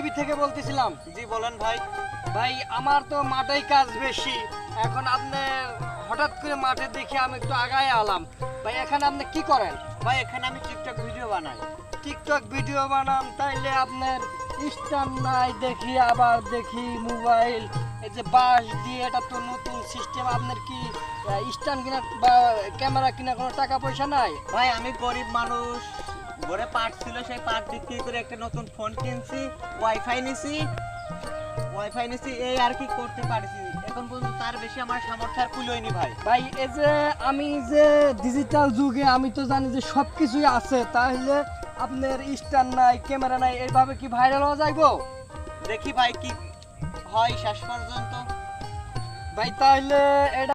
TV থেকে বলতেছিলাম। জি বলেন ভাই। ভাই আমার তো মাঠেই কাজ বেশি, এখন আপনি হঠাৎ করে মাঠে দেখে আমি একটু আগায় আলাম। ভাই এখানে আপনি কি করেন? ভাই এখানে আমি টিকটক ভিডিও বানাই। টিকটক ভিডিও বানান? তাইলে আপনার স্ট্যান্ড নাই দেখি, আবার দেখি মোবাইল এই যে বাঁশ দিয়ে, এটা তো নতুন সিস্টেম। আপনার কি স্ট্যান্ড কিনা বা ক্যামেরা কিনা কোনো টাকা পয়সা নাই? ভাই আমি গরিব মানুষ, ঘরে পাট ছিল, সেই পাট বিক্রি করে একটা নতুন ফোন কিনছি, ওয়াইফাই নিছি, এই আর কি করতে পারছি। এখন পর্যন্ত তার বেশি আমার সামর্থ্য আর কুলোয়নি ভাই। ভাই এই যে আমি যে ডিজিটাল যুগে আমি তো জানি যে সব কিছুই আছে, তাহলে আপনার স্ট্যান্ড নাই, ক্যামেরা নাই, এইভাবে কি ভাইরাল হওয়া যাইবো? দেখি ভাই কি হয় শেষ পর্যন্ত। ভাই তাহলে এটা